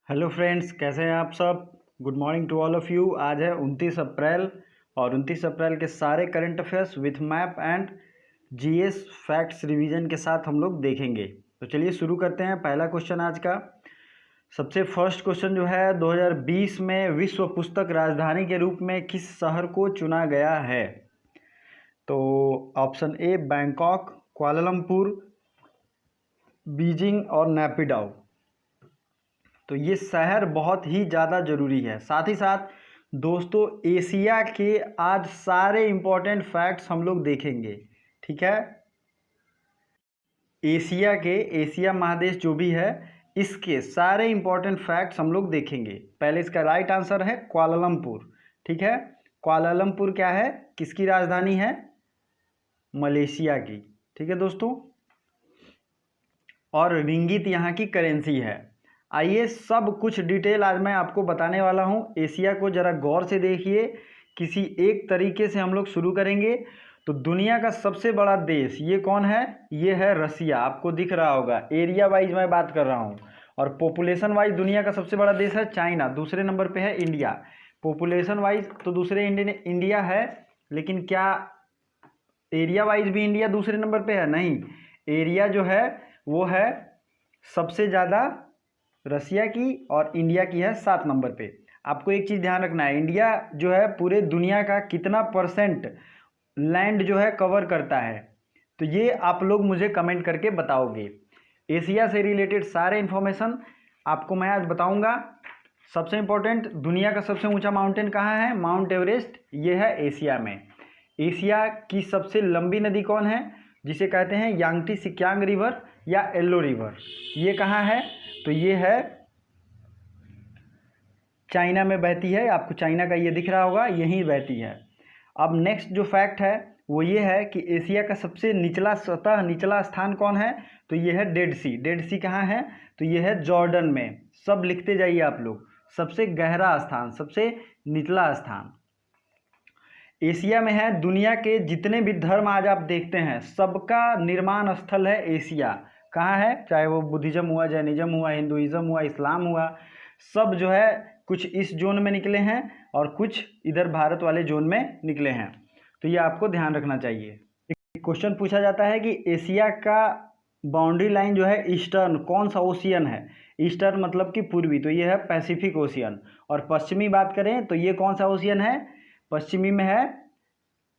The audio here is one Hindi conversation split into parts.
हेलो फ्रेंड्स, कैसे हैं आप सब। Good morning to all of you. आज है 29 अप्रैल और 29 अप्रैल के सारे current affairs with map and GS facts revision के साथ हम लोग देखेंगे। तो चलिए शुरू करते हैं। पहला क्वेश्चन आज का सबसे फर्स्ट क्वेश्चन जो है 2020 में विश्व पुस्तक राजधानी के रूप में किस शहर को चुना गया है। तो option A Bangkok, Kuala Lumpur, Beijing और नेपिडाउ। तो ये शहर बहुत ही ज़्यादा ज़रूरी है। साथ ही साथ दोस्तों एशिया के आज सारे इम्पोर्टेंट फैक्ट्स हम लोग देखेंगे, ठीक है। एशिया महादेश जो भी है इसके सारे इम्पोर्टेंट फैक्ट्स हम लोग देखेंगे। पहले इसका राइट आंसर है कुआलालंपुर, ठीक है। कुआलालंपुर क्या है, किसकी राजधानी है, मलेशिया की, ठीक है दोस्तों। और रिंगित यहाँ की करेंसी है। आइए सब कुछ डिटेल आज मैं आपको बताने वाला हूँ। एशिया को ज़रा गौर से देखिए, किसी एक तरीके से हम लोग शुरू करेंगे। तो दुनिया का सबसे बड़ा देश ये कौन है, ये है रसिया। आपको दिख रहा होगा, एरिया वाइज मैं बात कर रहा हूँ। और पॉपुलेशन वाइज दुनिया का सबसे बड़ा देश है चाइना, दूसरे नंबर पे है इंडिया। पॉपुलेशन वाइज तो दूसरे इंडिया है, लेकिन क्या एरिया वाइज भी इंडिया दूसरे नंबर पे है? नहीं, एरिया जो है वो है सबसे ज़्यादा रसिया की और इंडिया की है 7 नंबर पे। आपको एक चीज़ ध्यान रखना है, इंडिया जो है पूरे दुनिया का कितना परसेंट लैंड जो है कवर करता है, तो ये आप लोग मुझे कमेंट करके बताओगे। एशिया से रिलेटेड सारे इन्फॉर्मेशन आपको मैं आज बताऊंगा। सबसे इम्पोर्टेंट, दुनिया का सबसे ऊंचा माउंटेन कहाँ है, माउंट एवरेस्ट, ये है एशिया में। एशिया की सबसे लंबी नदी कौन है, जिसे कहते हैं यांगटी सिक्यांग रिवर या येल्लो रिवर, ये कहाँ है, तो ये है चाइना में बहती है। आपको चाइना का ये दिख रहा होगा, यहीं बहती है। अब नेक्स्ट जो फैक्ट है वो ये है कि एशिया का सबसे निचला सतह निचला स्थान कौन है, तो ये है डेड सी। डेड सी कहाँ है, तो ये है जॉर्डन में। सब लिखते जाइए आप लोग, सबसे गहरा स्थान, सबसे निचला स्थान एशिया में है। दुनिया के जितने भी धर्म आज आप देखते हैं सबका निर्माण स्थल है एशिया। कहाँ है, चाहे वो बुद्धिज़्म हुआ, जैनिज़्म हुआ, हिंदुइज़्म हुआ, इस्लाम हुआ, सब जो है कुछ इस जोन में निकले हैं और कुछ इधर भारत वाले जोन में निकले हैं। तो ये आपको ध्यान रखना चाहिए। एक क्वेश्चन पूछा जाता है कि एशिया का बाउंड्री लाइन जो है ईस्टर्न कौन सा ओशियन है। ईस्टर्न मतलब कि पूर्वी, तो ये है पैसिफिक ओशियन। और पश्चिमी बात करें तो ये कौन सा ओशियन है, पश्चिमी में है,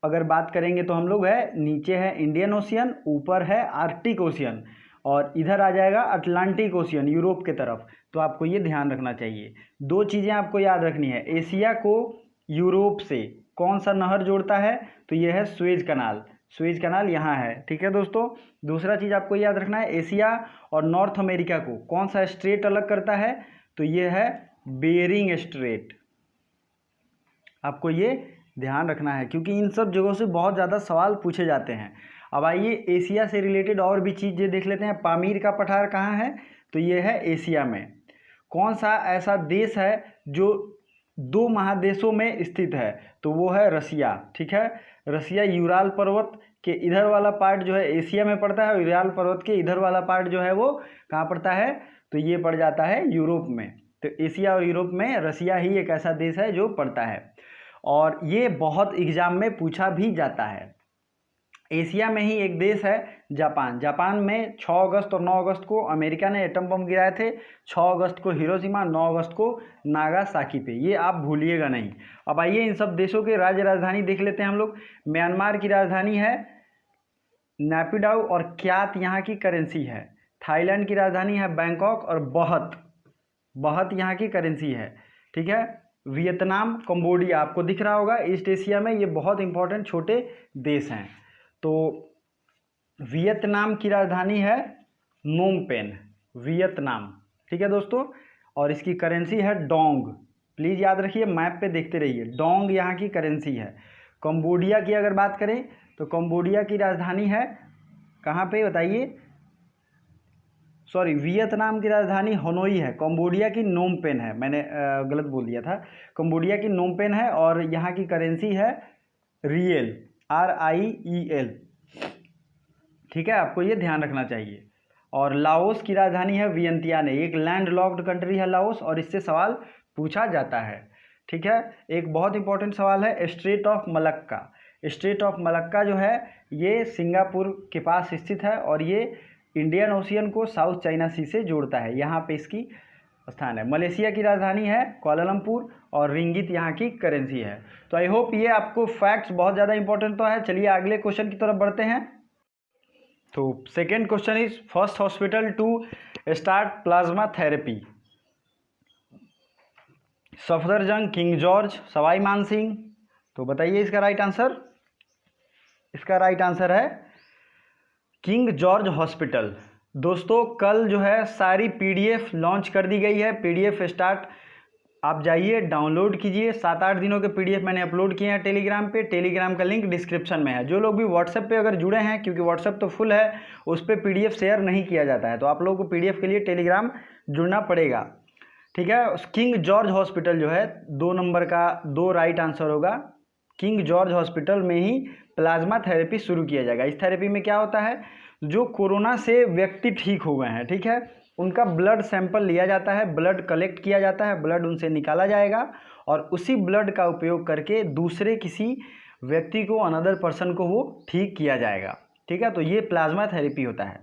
अगर बात करेंगे तो हम लोग है, नीचे है इंडियन ओशियन, ऊपर है आर्कटिक ओशियन, और इधर आ जाएगा अटलांटिक ओशियन यूरोप के तरफ। तो आपको ये ध्यान रखना चाहिए। दो चीज़ें आपको याद रखनी है, एशिया को यूरोप से कौन सा नहर जोड़ता है, तो ये है सुएज कनाल। सुएज कनाल यहाँ है, ठीक है दोस्तों। दूसरा चीज़ आपको याद रखना है, एशिया और नॉर्थ अमेरिका को कौन सा स्ट्रेट अलग करता है, तो ये है बेरिंग स्ट्रेट। आपको ये ध्यान रखना है, क्योंकि इन सब जगहों से बहुत ज़्यादा सवाल पूछे जाते हैं। अब आइए एशिया से रिलेटेड और भी चीज़ें देख लेते हैं। पामीर का पठार कहाँ है, तो ये है एशिया में। कौन सा ऐसा देश है जो 2 महादेशों में स्थित है, तो वो है रसिया, ठीक है। रसिया यूराल पर्वत के इधर वाला पार्ट जो है एशिया में पड़ता है, और यूराल पर्वत के इधर वाला पार्ट जो है वो कहाँ पड़ता है, तो ये पड़ जाता है यूरोप में। तो एशिया और यूरोप में रसिया ही एक ऐसा देश है जो पड़ता है, और ये बहुत एग्जाम में पूछा भी जाता है। एशिया में ही एक देश है जापान। जापान में 6 अगस्त और 9 अगस्त को अमेरिका ने एटम बम गिराए थे। 6 अगस्त को हिरोशिमा, 9 अगस्त को नागासाकी पे, ये आप भूलिएगा नहीं। अब आइए इन सब देशों के राज्य राजधानी देख लेते हैं हम लोग। म्यांमार की राजधानी है नैपिडाउ और क्यात यहाँ की करेंसी है। थाईलैंड की राजधानी है बैंकॉक और बहत यहाँ की करेंसी है, ठीक है। वियतनाम, कंबोडिया आपको दिख रहा होगा, ईस्ट एशिया में ये बहुत इंपॉर्टेंट छोटे देश हैं। तो वियतनाम की राजधानी है नोम पेन, वियतनाम, ठीक है दोस्तों। और इसकी करेंसी है डोंग। प्लीज़ याद रखिए, मैप पे देखते रहिए, डोंग यहाँ की करेंसी है। कंबोडिया की अगर बात करें तो कंबोडिया की राजधानी है कहाँ पे बताइए, सॉरी, वियतनाम की राजधानी हनोई है, कंबोडिया की नोम पेन है, मैंने गलत बोल दिया था। कंबोडिया की नोम पेन है और यहाँ की करेंसी है रियल, RIEL, ठीक है। आपको ये ध्यान रखना चाहिए। और लाओस की राजधानी है वियंतियान। एक लैंड लॉक्ड कंट्री है लाओस और इससे सवाल पूछा जाता है। ठीक है, एक बहुत इंपॉर्टेंट सवाल है straight of Malacca. Straight of Malacca जो है ये सिंगापुर के पास स्थित है और ये इंडियन ओशियन को साउथ चाइना सी से जोड़ता है, यहाँ पे इसकी स्थान है। मलेशिया की राजधानी है कोलालमपुर और रिंगित यहाँ की करेंसी है। तो आई होप ये आपको फैक्ट्स बहुत ज़्यादा इंपॉर्टेंट तो है। चलिए अगले क्वेश्चन की तरफ बढ़ते हैं। तो second question is first hospital to start plasma therapy, Safdarjung, King George, Sawai Mansingh. तो बताइए इसका राइट आंसर। इसका राइट आंसर है किंग जॉर्ज हॉस्पिटल। दोस्तों कल जो है सारी पीडीएफ लॉन्च कर दी गई है, पीडीएफ स्टार्ट आप जाइए डाउनलोड कीजिए। 7-8 दिनों के पीडीएफ मैंने अपलोड किए हैं टेलीग्राम पे, टेलीग्राम का लिंक डिस्क्रिप्शन में है। जो लोग भी व्हाट्सएप पे अगर जुड़े हैं, क्योंकि व्हाट्सएप तो फुल है, उस पर पीडीएफ शेयर नहीं किया जाता है, तो आप लोगों को पीडीएफ के लिए टेलीग्राम जुड़ना पड़ेगा। ठीक है, किंग जॉर्ज हॉस्पिटल जो है 2 नंबर का 2 राइट आंसर होगा। किंग जॉर्ज हॉस्पिटल में ही प्लाज्मा थेरेपी शुरू किया जाएगा। इस थेरेपी में क्या होता है, जो कोरोना से व्यक्ति ठीक हो गए हैं, ठीक है, उनका ब्लड सैंपल लिया जाता है, ब्लड कलेक्ट किया जाता है, ब्लड उनसे निकाला जाएगा और उसी ब्लड का उपयोग करके दूसरे किसी व्यक्ति को, अनदर पर्सन को वो ठीक किया जाएगा। ठीक है, तो ये प्लाज्मा थेरेपी होता है।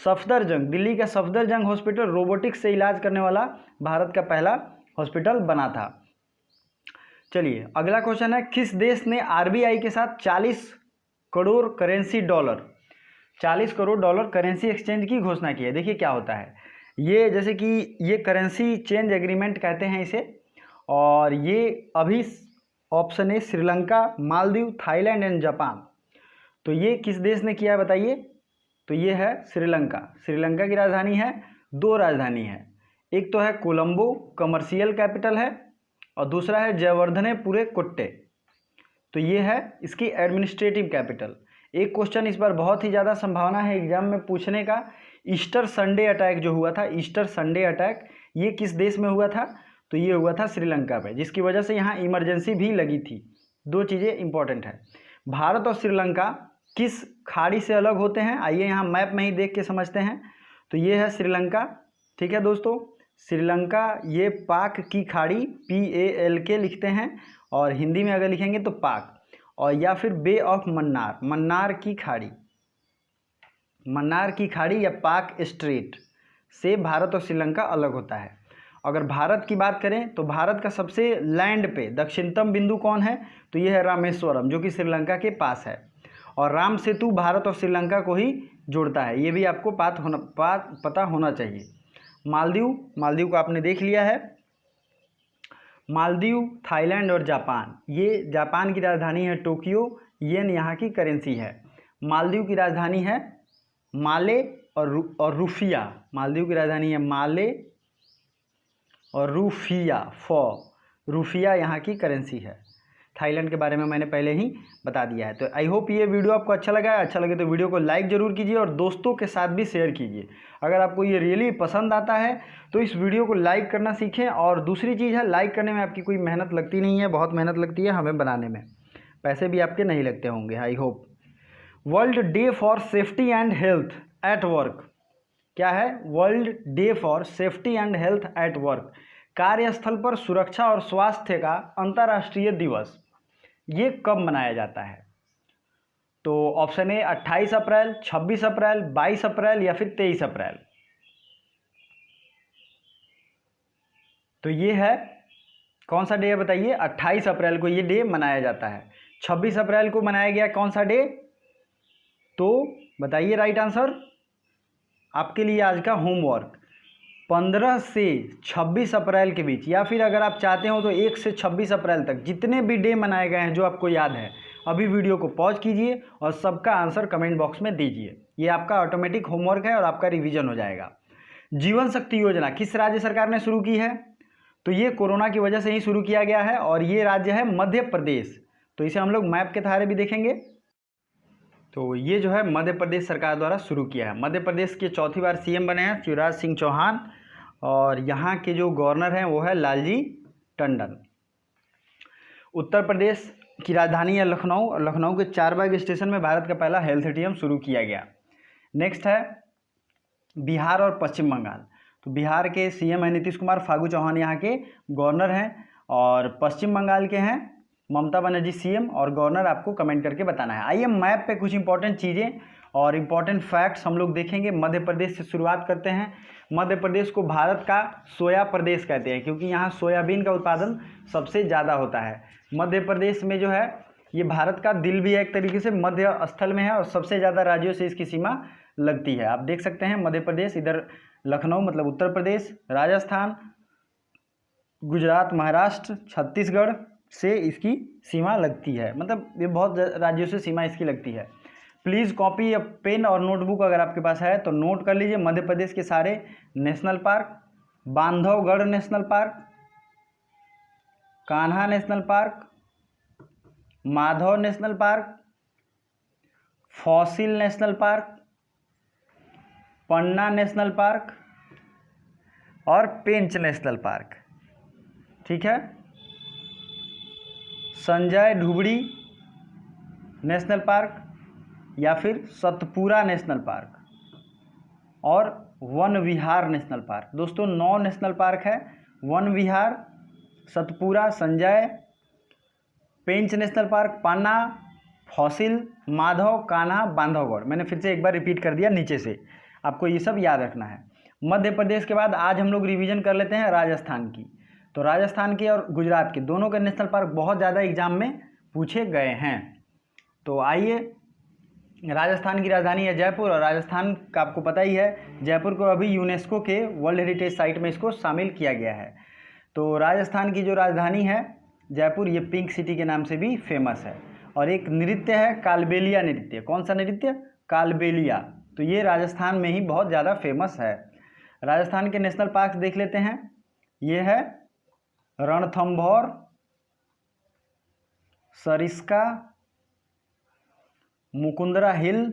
सफदरजंग, दिल्ली का सफदरजंग हॉस्पिटल रोबोटिक्स से इलाज करने वाला भारत का पहला हॉस्पिटल बना था। चलिए अगला क्वेश्चन है, किस देश ने आरबीआई के साथ 40 crore currency dollar 40 crore dollar currency exchange की घोषणा की है। देखिए क्या होता है ये, जैसे कि ये करेंसी चेंज एग्रीमेंट कहते हैं इसे, और ये अभी ऑप्शन है Sri Lanka, Maldives, Thailand and Japan. तो ये किस देश ने किया है बताइए। तो ये है श्रीलंका। श्रीलंका की राजधानी है, 2 राजधानी है, एक तो है कोलंबो कमर्शियल कैपिटल है और दूसरा है जयवर्धनेपुरे कोट्टे। तो ये है इसकी एडमिनिस्ट्रेटिव कैपिटल। एक क्वेश्चन इस बार बहुत ही ज़्यादा संभावना है एग्जाम में पूछने का, ईस्टर संडे अटैक जो हुआ था, ईस्टर संडे अटैक ये किस देश में हुआ था। तो ये हुआ था श्रीलंका पे, जिसकी वजह से यहाँ इमरजेंसी भी लगी थी। 2 चीज़ें इंपॉर्टेंट है। भारत और श्रीलंका किस खाड़ी से अलग होते हैं, आइए यहाँ मैप में ही देख के समझते हैं। तो ये है श्रीलंका। ठीक है दोस्तों, श्रीलंका ये पाक की खाड़ी, PALK लिखते हैं, और हिंदी में अगर लिखेंगे तो पाक, और या फिर बे ऑफ मन्नार, मन्नार की खाड़ी, मन्नार की खाड़ी या पाक स्ट्रेट से भारत और श्रीलंका अलग होता है। अगर भारत की बात करें तो भारत का सबसे लैंड पे दक्षिणतम बिंदु कौन है, तो ये है रामेश्वरम, जो कि श्रीलंका के पास है, और राम सेतु भारत और श्रीलंका को ही जोड़ता है। ये भी आपको पता होना चाहिए। मालदीव, मालदीव को आपने देख लिया है। मालदीव, थाईलैंड और जापान, ये जापान की राजधानी है टोक्यो, येन यहाँ की करेंसी है। मालदीव की राजधानी है माले और रूफिया। मालदीव की राजधानी है माले और रूफिया, रूफिया यहाँ की करेंसी है। थाईलैंड के बारे में मैंने पहले ही बता दिया है। तो आई होप ये वीडियो आपको अच्छा लगा है। अच्छा लगे तो वीडियो को लाइक ज़रूर कीजिए और दोस्तों के साथ भी शेयर कीजिए। अगर आपको ये रियली पसंद आता है तो इस वीडियो को लाइक करना सीखें। और दूसरी चीज़ है, लाइक करने में आपकी कोई मेहनत लगती नहीं है, बहुत मेहनत लगती है हमें बनाने में, पैसे भी आपके नहीं लगते होंगे I hope. World day for safety and health at work, क्या है, world day for safety and health at work, कार्यस्थल पर सुरक्षा और स्वास्थ्य का अंतर्राष्ट्रीय दिवस, ये कब मनाया जाता है। तो ऑप्शन ए 28 अप्रैल, 26 अप्रैल, 22 अप्रैल या फिर 23 अप्रैल। तो ये है कौन सा डे है बताइए। 28 अप्रैल को ये डे मनाया जाता है। 26 अप्रैल को मनाया गया कौन सा डे, तो बताइए राइट आंसर। आपके लिए आज का होमवर्क, 15 से 26 अप्रैल के बीच, या फिर अगर आप चाहते हो तो 1 से 26 अप्रैल तक जितने भी डे मनाए गए हैं जो आपको याद है, अभी वीडियो को पॉज कीजिए और सबका आंसर कमेंट बॉक्स में दीजिए। ये आपका ऑटोमेटिक होमवर्क है और आपका रिवीजन हो जाएगा। जीवन शक्ति योजना किस राज्य सरकार ने शुरू की है, तो ये कोरोना की वजह से ही शुरू किया गया है और ये राज्य है मध्य प्रदेश। तो इसे हम लोग मैप के सहारे भी देखेंगे। तो ये जो है मध्य प्रदेश सरकार द्वारा शुरू किया है। मध्य प्रदेश के 4थी बार CM बने हैं शिवराज सिंह चौहान, और यहाँ के जो गवर्नर हैं वो है लालजी टंडन। उत्तर प्रदेश की राजधानी है लखनऊ, और लखनऊ के चारबाग स्टेशन में भारत का पहला हेल्थ ATM शुरू किया गया। नेक्स्ट है बिहार और पश्चिम बंगाल। तो बिहार के सीएम हैं नीतीश कुमार, फागू चौहान यहाँ के गवर्नर हैं, और पश्चिम बंगाल के हैं ममता बनर्जी सीएम और गवर्नर। आपको कमेंट करके बताना है। आइए मैप पे कुछ इंपॉर्टेंट चीज़ें और इम्पॉर्टेंट फैक्ट्स हम लोग देखेंगे। मध्य प्रदेश से शुरुआत करते हैं। मध्य प्रदेश को भारत का सोया प्रदेश कहते हैं, क्योंकि यहाँ सोयाबीन का उत्पादन सबसे ज़्यादा होता है। मध्य प्रदेश में जो है ये भारत का दिल भी है, एक तरीके से मध्य स्थल में है, और सबसे ज़्यादा राज्यों से इसकी सीमा लगती है। आप देख सकते हैं मध्य प्रदेश, इधर लखनऊ मतलब उत्तर प्रदेश, राजस्थान, गुजरात, महाराष्ट्र, छत्तीसगढ़ से इसकी सीमा लगती है। मतलब ये बहुत राज्यों से सीमा इसकी लगती है। प्लीज़ कॉपी या पेन और नोटबुक अगर आपके पास है तो नोट कर लीजिए। मध्य प्रदेश के सारे national park: Bandhavgarh national park, Kanha national park, Madhav national park, fossil national park, Panna national park और पेंच नेशनल पार्क। ठीक है। संजय ढुबड़ी नेशनल पार्क या फिर सतपुरा नेशनल पार्क और वन विहार नेशनल पार्क। दोस्तों 9 नेशनल पार्क है: वन विहार, सतपुरा, संजय, पेंच नेशनल पार्क, पन्ना, फॉसिल, माधव, कान्हा, बांधवगढ़। मैंने फिर से एक बार रिपीट कर दिया नीचे से, आपको ये सब याद रखना है। मध्य प्रदेश के बाद आज हम लोग रिवीजन कर लेते हैं राजस्थान की। तो राजस्थान के और गुजरात के दोनों के नेशनल पार्क बहुत ज़्यादा एग्जाम में पूछे गए हैं। तो आइए, राजस्थान की राजधानी है जयपुर, और राजस्थान का आपको पता ही है, जयपुर को अभी यूनेस्को के वर्ल्ड हेरिटेज साइट में इसको शामिल किया गया है। तो राजस्थान की जो राजधानी है जयपुर, ये पिंक सिटी के नाम से भी फेमस है। और एक नृत्य है कालबेलिया नृत्य। कौन सा नृत्य? कालबेलिया। तो ये राजस्थान में ही बहुत ज़्यादा फेमस है। राजस्थान के नेशनल पार्क देख लेते हैं। ये है रणथंभौर, सरिस्का, मुकुंदरा हिल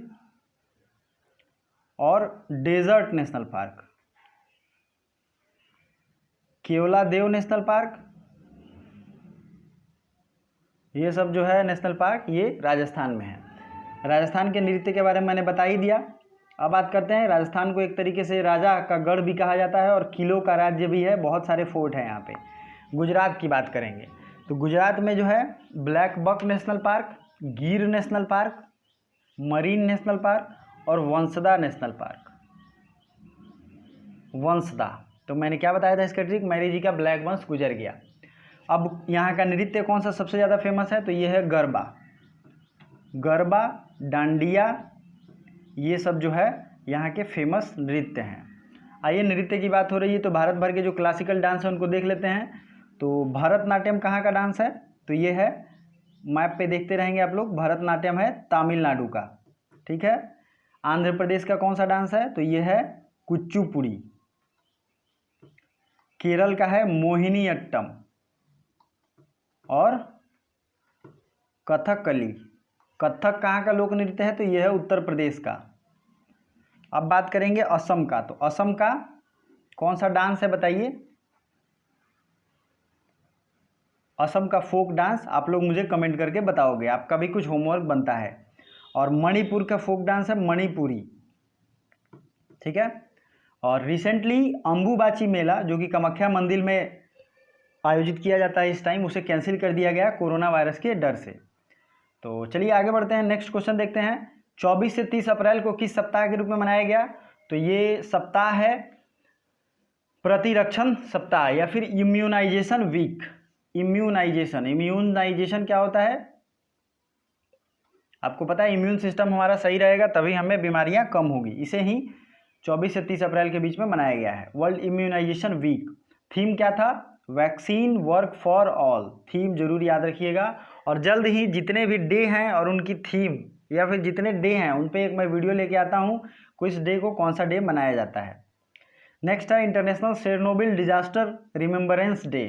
और desert national park, Keoladeo national park. ये सब जो है नेशनल पार्क, ये राजस्थान में है। राजस्थान के नृत्य के बारे में मैंने बता ही दिया। अब बात करते हैं, राजस्थान को एक तरीके से राजा का गढ़ भी कहा जाता है और किलों का राज्य भी है, बहुत सारे फोर्ट हैं यहाँ पे। गुजरात की बात करेंगे तो गुजरात में जो है ब्लैक बक नेशनल पार्क, गिर national park, marine national park और वंसदा नेशनल पार्क। वंसदा, तो मैंने क्या बताया था इसका ट्रिक? मैरी जी का ब्लैक वंश गुजर गया। अब यहाँ का नृत्य कौन सा सबसे ज़्यादा फेमस है? तो ये है गरबा। गरबा, डांडिया, ये सब जो है यहाँ के फेमस नृत्य हैं। आइए, नृत्य की बात हो रही है तो भारत भर के जो क्लासिकल डांस है उनको देख लेते हैं। तो भरतनाट्यम कहाँ का डांस है? तो ये है, मैप पे देखते रहेंगे आप लोग, भरतनाट्यम है तमिलनाडु का। ठीक है। आंध्र प्रदेश का कौन सा डांस है? तो ये है कुचिपुड़ी। केरल का है मोहिनीअट्टम और कथकली। कथक कहाँ का लोक नृत्य है? तो यह है उत्तर प्रदेश का। अब बात करेंगे असम का। तो असम का कौन सा डांस है बताइए? असम का फोक डांस आप लोग मुझे कमेंट करके बताओगे, आपका भी कुछ होमवर्क बनता है। और मणिपुर का फोक डांस है मणिपुरी। ठीक है। और रिसेंटली अंबुबाची मेला, जो कि कामाख्या मंदिर में आयोजित किया जाता है इस टाइम, उसे कैंसिल कर दिया गया कोरोना वायरस के डर से। तो चलिए आगे बढ़ते हैं, नेक्स्ट क्वेश्चन देखते हैं। 24 से 30 अप्रैल को किस सप्ताह के रूप में मनाया गया? तो ये सप्ताह है प्रतिरक्षण सप्ताह या फिर इम्यूनाइजेशन वीक। इम्यूनाइजेशन क्या होता है? आपको पता है, इम्यून सिस्टम हमारा सही रहेगा तभी हमें बीमारियां कम होगी। इसे ही 24 से 30 अप्रैल के बीच में मनाया गया है, वर्ल्ड इम्यूनाइजेशन वीक। थीम क्या था? Vaccine work for all. Theme जरूर याद रखिएगा। और जल्द ही जितने भी डे हैं और उनकी थीम या फिर जितने डे हैं उन पे एक मैं वीडियो लेके आता हूँ, किस डे को कौन सा डे मनाया जाता है। नेक्स्ट है international Chernobyl disaster remembrance day.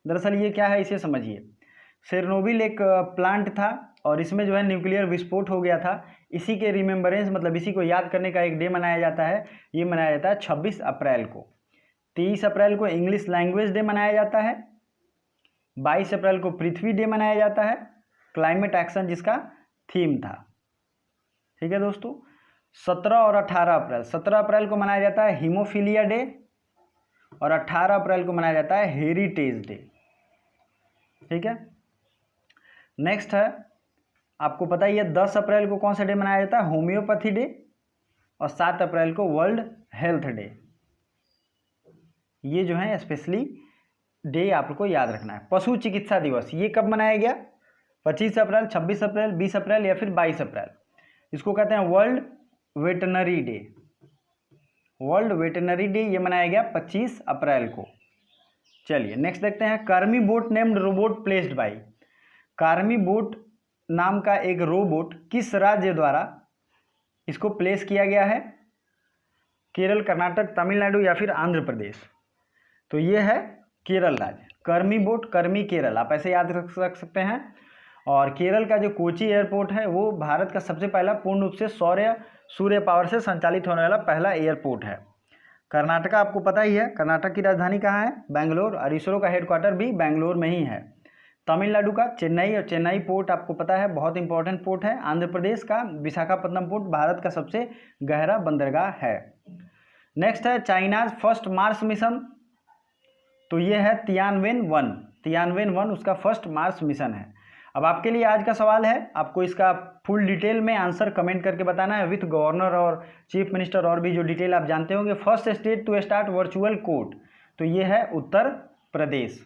दरअसल ये क्या है इसे समझिए। चेरनोबिल एक प्लांट था और इसमें जो है न्यूक्लियर विस्फोट हो गया था। इसी के रिमेम्बरेंस मतलब इसी को याद करने का एक डे मनाया जाता है। ये मनाया जाता है 26 अप्रैल को। 23 अप्रैल को इंग्लिश लैंग्वेज डे मनाया जाता है। 22 अप्रैल को पृथ्वी डे मनाया जाता है, क्लाइमेट एक्शन जिसका थीम था। ठीक है दोस्तों। 17 और 18 अप्रैल, 17 अप्रैल को मनाया जाता है हीमोफीलिया डे और 18 अप्रैल को मनाया जाता है हेरिटेज डे। ठीक है। नेक्स्ट है, आपको पता ही है 10 अप्रैल को कौन सा डे मनाया जाता है, होम्योपैथी डे, और 7 अप्रैल को वर्ल्ड हेल्थ डे। ये जो है स्पेशली डे आपको याद रखना है। पशु चिकित्सा दिवस ये कब मनाया गया, 25 अप्रैल, 26 अप्रैल, 20 अप्रैल या फिर 22 अप्रैल। इसको कहते हैं world veterinary day. World veterinary day ये मनाया गया 25 अप्रैल को। चलिए नेक्स्ट देखते हैं, Karmi bot named robot placed by. Karmi bot नाम का एक रोबोट किस राज्य द्वारा इसको प्लेस किया गया है, केरल, कर्नाटक, तमिलनाडु या फिर आंध्र प्रदेश। तो ये है केरल राज्य। कर्मी बोट, कर्मी केरल, आप ऐसे याद रख सकते हैं। और केरल का जो कोची एयरपोर्ट है वो भारत का सबसे पहला पूर्ण रूप से सूर्य पावर से संचालित होने वाला पहला एयरपोर्ट है। कर्नाटक आपको पता ही है, कर्नाटक की राजधानी कहाँ है, बेंगलोर, और इसरो का हेडक्वार्टर भी बेंगलोर में ही है। तमिलनाडु का चेन्नई, और चेन्नई पोर्ट आपको पता है बहुत इंपॉर्टेंट पोर्ट है। आंध्र प्रदेश का विशाखापट्टनम पोर्ट भारत का सबसे गहरा बंदरगाह है। नेक्स्ट है चाइनाज फर्स्ट मार्स मिशन, तो ये है तियानवेन-1। तियानवेन-1 उसका फर्स्ट मार्स मिशन है। अब आपके लिए आज का सवाल है, आपको इसका फुल डिटेल में आंसर कमेंट करके बताना है विथ गवर्नर और चीफ मिनिस्टर और भी जो डिटेल आप जानते होंगे। First state to start virtual court, तो ये है उत्तर प्रदेश।